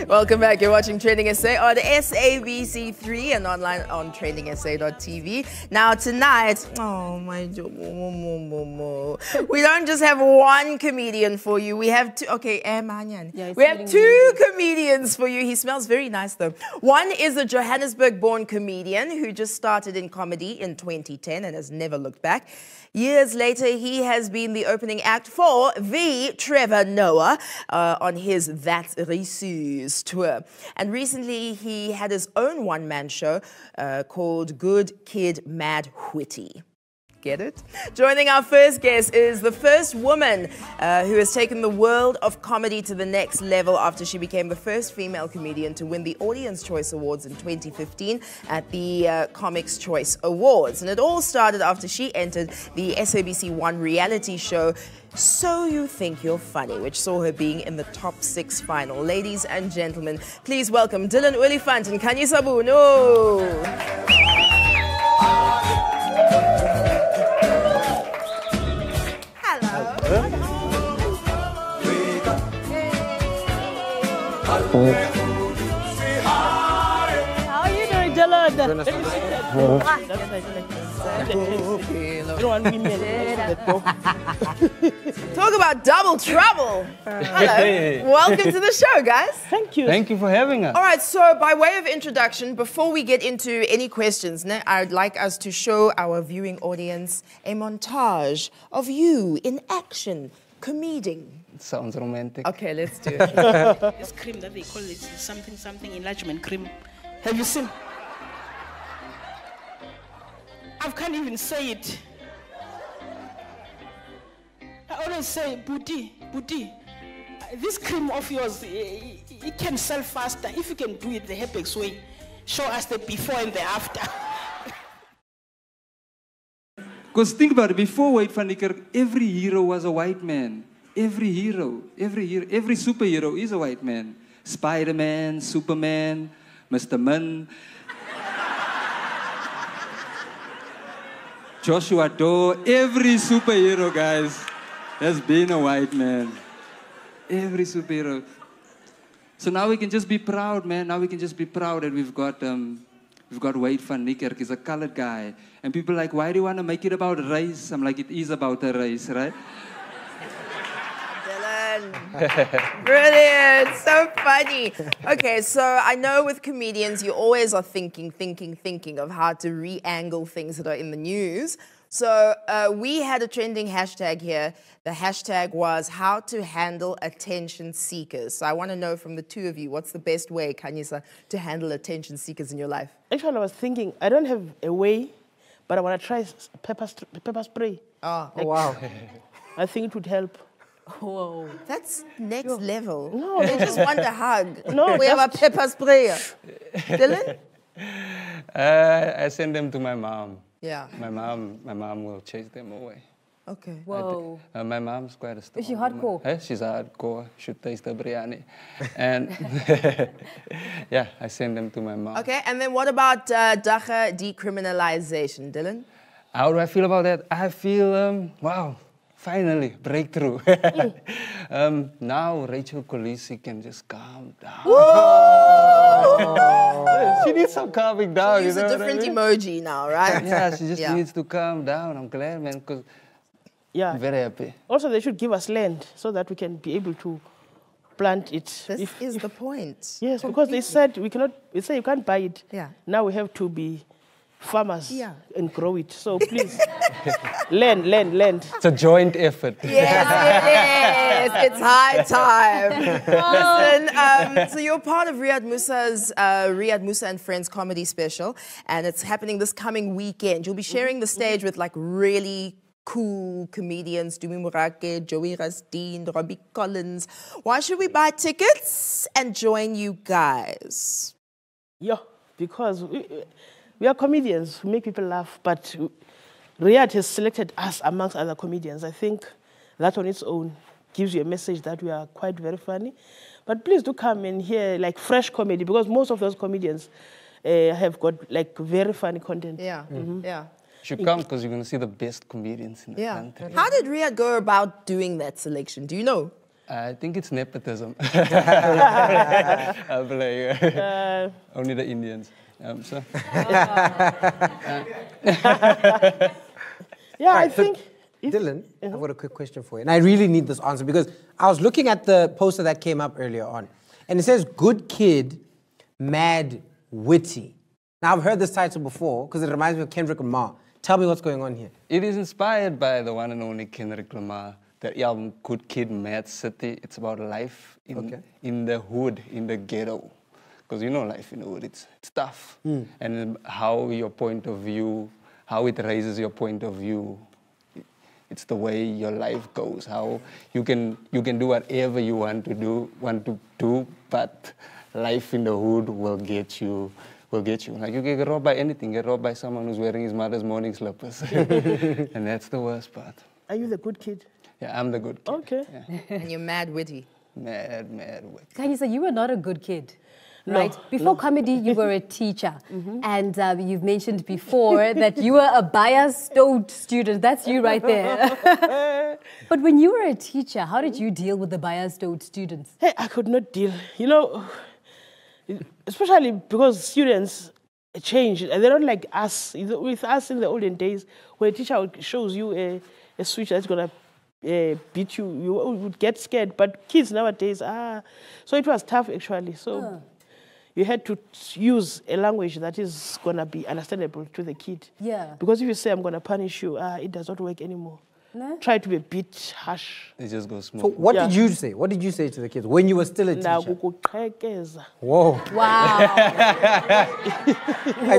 Welcome back. You're watching TrendingSA on SABC3 and online on TrendingSA.tv. Now tonight, oh my, we don't just have one comedian for you. We have two. Okay, Manyan. We have two comedians for you. He smells very nice though. One is a Johannesburg-born comedian who just started in comedy in 2010 and has never looked back. Years later, he has been the opening act for the Trevor Noah on his That's Racist tour. And recently, he had his own one-man show called Good Kid, Mad Witty. Get it? Joining our first guest is the first woman who has taken the world of comedy to the next level after she became the first female comedian to win the Audience Choice Awards in 2015 at the Comics Choice Awards. And it all started after she entered the SABC One reality show, So You Think You're Funny, which saw her being in the top 6 final. Ladies and gentlemen, please welcome Dillan Olliphant and Khanya Bunu. How are you doing, Dillan? Talk about double trouble. Hello. Welcome to the show, guys. Thank you. Thank you for having us. All right, so by way of introduction, before we get into any questions, I'd like us to show our viewing audience a montage of you in action, comeding. It sounds romantic. Okay, let's do it. This cream that they call it something enlargement cream. Have you seen? I can't even say it. I always say, Booty, this cream of yours, it can sell faster. If you can do it the Herbex way, show us the before and the after. Because think about it, before Wade van Niekerk, every hero was a white man. Every hero, every superhero is a white man. Spider-Man, Superman, Mr. Mun, Joshua Doe, every superhero, guys, has been a white man. Every superhero. So now we can just be proud, man. Now we can just be proud that we've got Wade van Niekerk. He's a colored guy. And people are like, why do you want to make it about race? I'm like, it is about a race, right? Brilliant, so funny. Okay, so I know with comedians, you always are thinking of how to re-angle things that are in the news. So we had a trending hashtag here. The hashtag was how to handle attention seekers. So I want to know from the two of you, what's the best way, Khanya, to handle attention seekers in your life? Actually, I was thinking, I don't have a way, but I want to try pepper spray. Oh, like, wow. I think it would help. Whoa, that's next level. No, they just want a hug. No, we have a pepper sprayer. Dillan? I send them to my mom. Yeah. My mom will chase them away. Okay. Whoa. My mom's quite a strong Is she hardcore? woman. She's hardcore. Should taste the biryani. And yeah, I send them to my mom. Okay, and then what about dacha decriminalization, Dillan? How do I feel about that? I feel, wow. Finally, breakthrough. Now Rachel Colisi can just calm down. She needs some calming down. She's a different emoji now, right? Yeah, she just needs to calm down. I'm glad, man, because I'm very happy. Also, they should give us land so that we can be able to plant it. This is the point. Yes, because they said we cannot. They say you can't buy it. Yeah. Now we have to be farmers and grow it. So please, land. It's a joint effort. Yes, it's high time. Listen, so you're part of Riyad Musa and Friends comedy special, and it's happening this coming weekend. You'll be sharing the stage with like really cool comedians, Dumi Morake, Joey Rasdeen, Robbie Collins. Why should we buy tickets and join you guys? Yeah, because we are comedians who make people laugh, but Riyad has selected us amongst other comedians. I think that on its own gives you a message that we are quite very funny. But please do come and hear like fresh comedy, because most of those comedians have got like very funny content. Yeah, yeah. You should come because you're going to see the best comedians in the country. How did Riyad go about doing that selection? Do you know? I think it's nepotism. I'll play only the Indians. Yeah, I think... Dylan, I've got a quick question for you. And I really need this answer because I was looking at the poster that came up earlier on. And it says, good kid, mad witty. Now, I've heard this title before because it reminds me of Kendrick Lamar. Tell me what's going on here. It is inspired by the one and only Kendrick Lamar. The album Good Kid, Mad City. It's about life in the hood, in the ghetto. Because you know life in the hood, it's tough. And how your point of view, how it raises your point of view. It's the way your life goes, how you can do whatever you want to do, but life in the hood will get you. Like you get robbed by anything, get robbed by someone who's wearing his mother's morning slippers. And that's the worst part. Are you the good kid? Yeah, I'm the good kid. Okay. Yeah. And you're mad witty. Mad witty. Khanya, so you were not a good kid. Right. Before comedy, you were a teacher. And you've mentioned before that you were a bias-stowed student. That's you right there. But when you were a teacher, how did you deal with the bias-stowed students? Hey, I could not deal. You know, especially because students change. And they're not like us. With us in the olden days, when a teacher shows you a switch that's going to beat you, you would get scared. But kids nowadays, so it was tough actually. So you had to use a language that is going to be understandable to the kid. Yeah. Because if you say, I'm going to punish you, it does not work anymore. No? Try to be a bit harsh. They just go smooth. So what did you say? What did you say to the kids when you were still a teacher? Whoa. Wow. I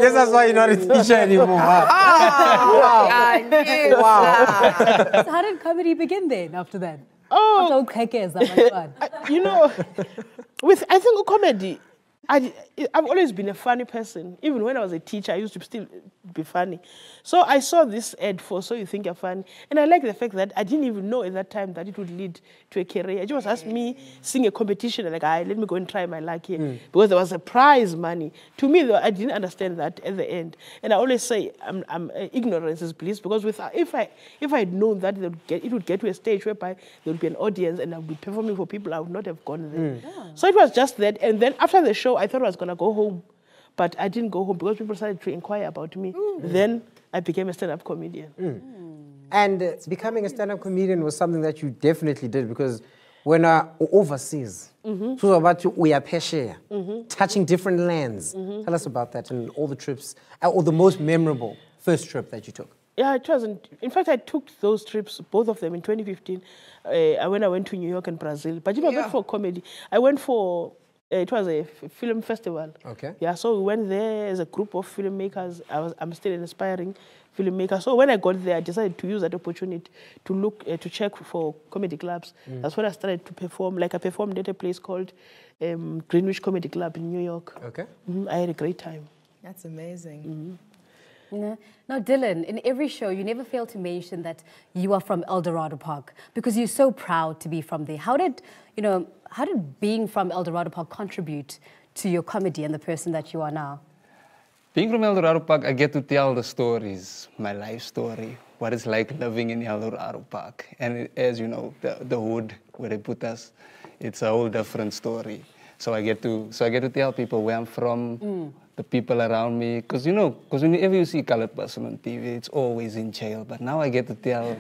guess that's why you're not a teacher anymore. Wow. Wow. So how did comedy begin then after that? Oh. You know, I think comedy, I've always been a funny person. Even when I was a teacher, I used to still be funny. So I saw this ad for So You Think You're Funny. And I like the fact that I didn't even know at that time that it would lead to a career. It just asked me sing a competition and let me go and try my luck here. Because there was a prize money. To me, though, I didn't understand that at the end. And I always say ignorance is bliss. Because if I had known that it would get to a stage whereby there would be an audience and I would be performing for people, I would not have gone there. So it was just that. And then after the show, I thought I was going to go home. But I didn't go home because people started to inquire about me. Then I became a stand-up comedian. And becoming a stand-up comedian was something that you definitely did because when overseas, so about touching different lands. Tell us about that and all the trips, or the most memorable first trip that you took. Yeah, it wasn't. In fact, I took those trips, both of them in 2015, when I went to New York and Brazil. But not for comedy. I went for... it was a film festival. Okay. Yeah, so we went there as a group of filmmakers. I'm still an aspiring filmmaker. So when I got there, I decided to use that opportunity to look, to check for comedy clubs. That's when I started to perform. Like I performed at a place called Greenwich Comedy Club in New York. Okay. I had a great time. That's amazing. Now, Dylan, in every show, you never fail to mention that you are from El Dorado Park because you're so proud to be from there. How did being from El Dorado Park contribute to your comedy and the person that you are now? Being from El Dorado Park, I get to tell the stories, my life story, what it's like living in El Dorado Park. And as you know, the hood where they put us, it's a whole different story. So I get to tell people where I'm from, the people around me, because whenever you see a colored person on TV, it's always in jail. But now I get to tell,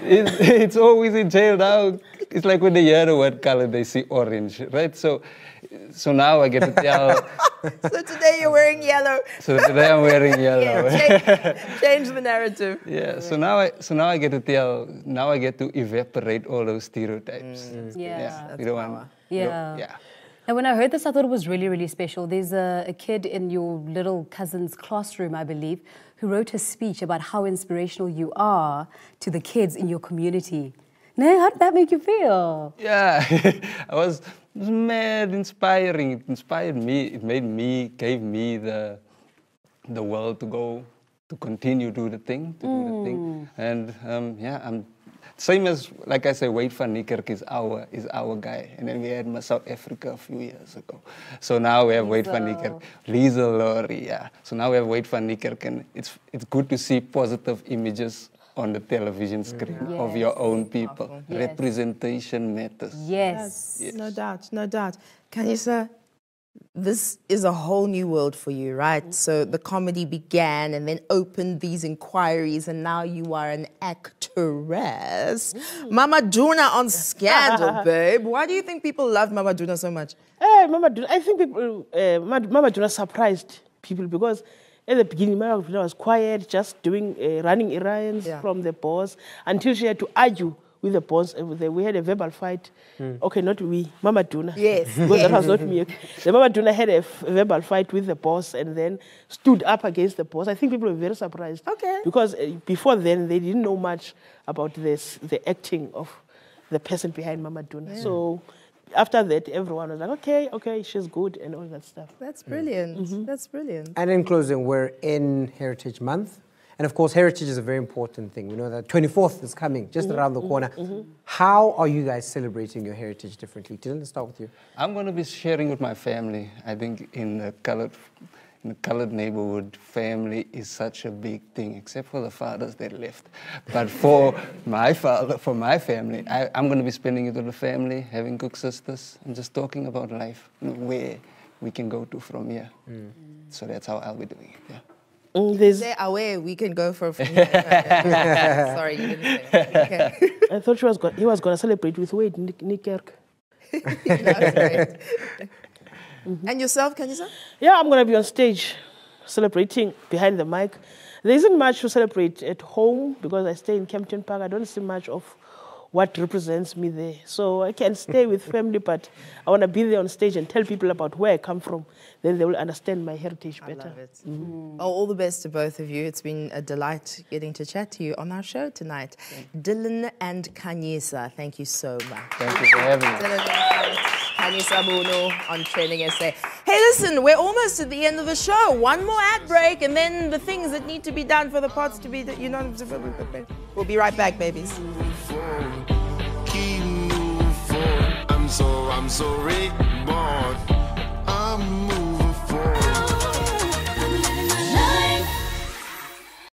it's always in jail now. It's like when they hear the word color, they see orange, right? So now I get to tell. So today you're wearing yellow. So today I'm wearing yellow. Yeah, change the narrative. Yeah. So now I get to tell. Now I get to evaporate all those stereotypes. Yeah. You don't want. Yeah. And when I heard this, I thought it was really, really special. There's a kid in your little cousin's classroom, I believe, who wrote a speech about how inspirational you are to the kids in your community. No, how did that make you feel? Yeah, it was mad inspiring. It inspired me. It gave me the will to continue to do the thing. And I'm same as, like I say, Wade van Niekerk is our guy. And then we had South Africa a few years ago. So now we have Wade van Niekerk, Liesel Laurie, yeah. So now we have Wade van Niekerk, and it's good to see positive images on the television screen of your own people. Yes. Representation matters. Yes. Yes. No doubt, no doubt. Khanya, this is a whole new world for you, right? So the comedy began and then opened these inquiries, and now you are an actress. Mama Duna on Scandal, babe. Why do you think people love Mama Duna so much? Mama Duna, I think people, Mama Duna surprised people because at the beginning, Mama Duna was quiet, just doing running errands from the boss until she had to argue with the boss. We had a verbal fight. Okay, not we, Mama Duna. Yes. Because that was not me. The Mama Duna had a verbal fight with the boss and then stood up against the boss. I think people were very surprised. Okay. Because before then, they didn't know much about the acting of the person behind Mama Duna. Yeah. So after that, everyone was like, okay, she's good and all that stuff. That's brilliant. That's brilliant. And in closing, we're in Heritage Month. And of course, heritage is a very important thing. We know that 24th is coming, just around the corner. How are you guys celebrating your heritage differently? Dillan, let's start with you. I'm going to be sharing with my family. I think in the colored neighborhood, family is such a big thing, except for the fathers that left. But for my family, I'm going to be spending it with the family, having cook sisters, and just talking about life, where we can go to from here. So that's how I'll be doing it, yeah. Say away, we can go for here. Sorry, you didn't say. Okay. I thought he was going to celebrate with Wade Nikerk. That's great. And yourself, Khanya? Yeah, I'm going to be on stage celebrating behind the mic. There isn't much to celebrate at home because I stay in Kempton Park. I don't see much of what represents me there. So I can stay with family, but I want to be there on stage and tell people about where I come from. Then they will understand my heritage better. I love it. Oh, all the best to both of you. It's been a delight getting to chat to you on our show tonight. Dillan and Khanya, thank you so much. Thank you for having me. Khanya Bunu on TrendingSA. Hey, listen, we're almost at the end of the show. One more ad break, and then the things that need to be done for the pots to be, we'll be right back, babies. I'm so reborn.